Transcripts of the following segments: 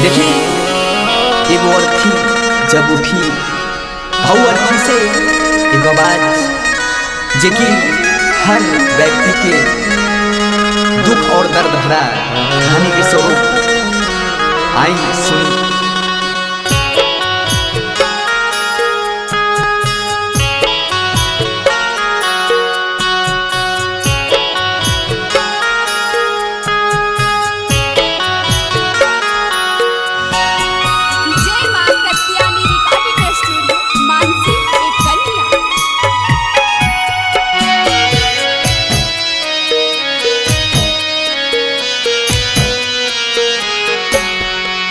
देखी एगो अर्थी जब उठी भाव अर्थी से एगो आवाज जेकि हर व्यक्ति के दुख और दर्द भरा कहानी के स्वरूप आई सुनी।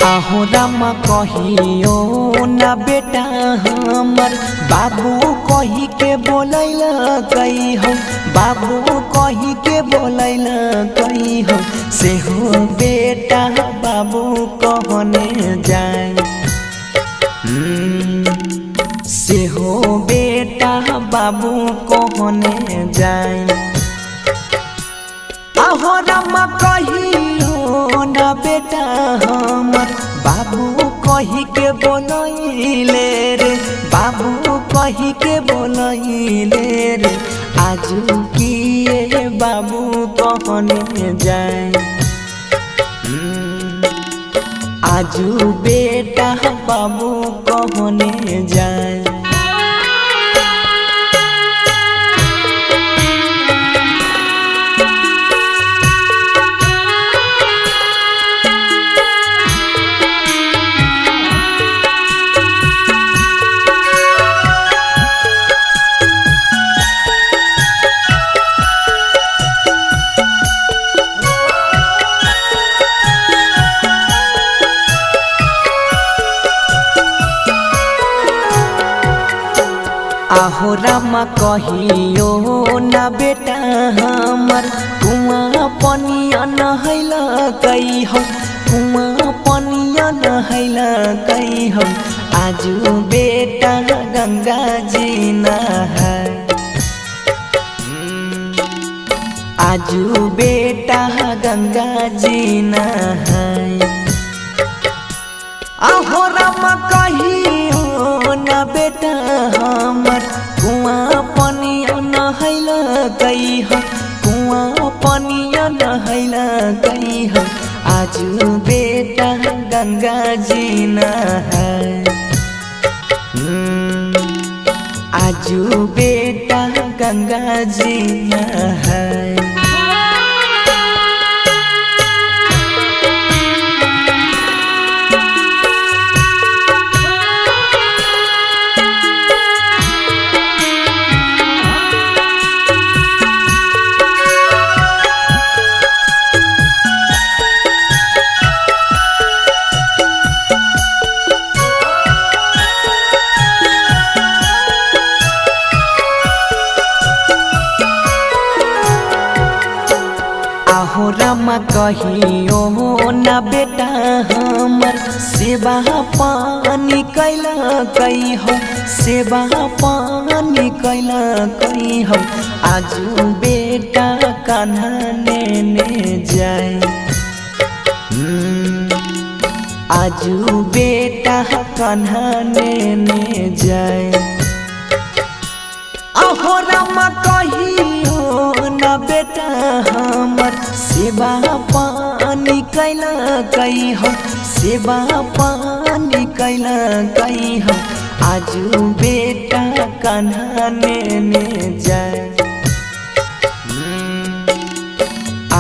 आहो रामा कहियो ना बेटा हमर बाबू कही के बोलैल कही हो, बाबू कही के बोलैल कही हो, से हो बेटा बाबू कहने जाए, से हो बेटा बाबू कहने जाए। आहो रामा कहियो ना बेटा हमर बाबू कही के बोलैले रे, बाबू कही के बोलैले रे, आजू किए बाबू कहने जाए, आजू बेटा बाबू कहने जाए। आहो रामा कहियो ना बेटा हमर कुआं पनिया नहैल कही हो, कुआं पनिया नहैल कही हो, आजू बेटा गंगा जी नहाय, आजू बेटा गंगा जी नहाय। आहो रामा कहियो ना बेटा हमर कुआं पनिया नहैल कही हो, कुआं पनिया नहैल कही हो, आजू बेटा गंगा जी नहाय, आजू बेटा गंगा जी नहाय। आहो रामा कहियो ना बेटा हमर सेवा पानी कैल कही हो, सेवा पानी कैल कही हो, आजू बेटा कान्हा ने जाए, आजू बेटा कान्हा ने जाए। आहो रामा कहियो ना बेटा हमर सेवा पानी कैल कही हो, सेवा पानी कैल कही हो, आजू बेटा कान्हा ने जाए,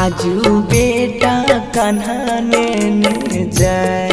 आजू बेटा कान्हा ने जाए।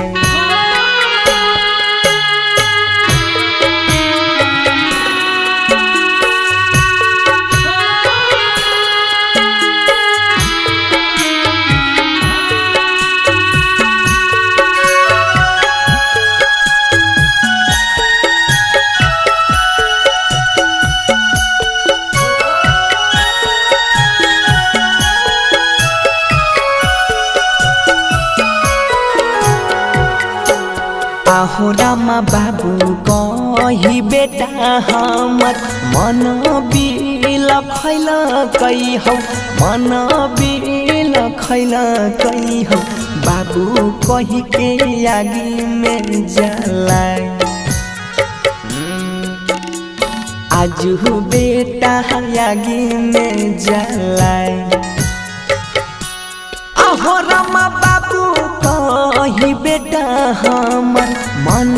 आहो रामा बाबू कही बेटा हमर मन बिल खैल कही हो, मन बिल खैल कही हो, बाबू कही के आगे में जलाए। आजू बेटा आगे में जलाए। आहो रामा बाबू कही बेटा हमर मन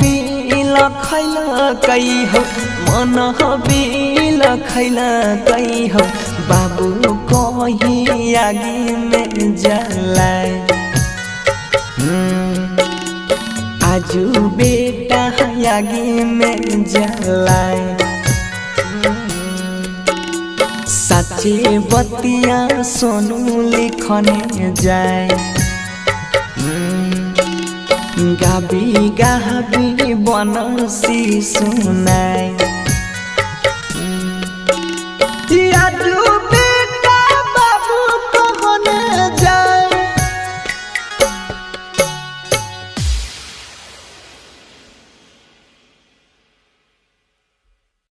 बिल खैल कई हो, मन बिल खैल कई हो, बाबू कही आगे में जलाए। आजू बेटा आगे में जलाए। सच्चे बतिया सोनू लिखने जाए। गाबी गाबी बनसी सुनाए।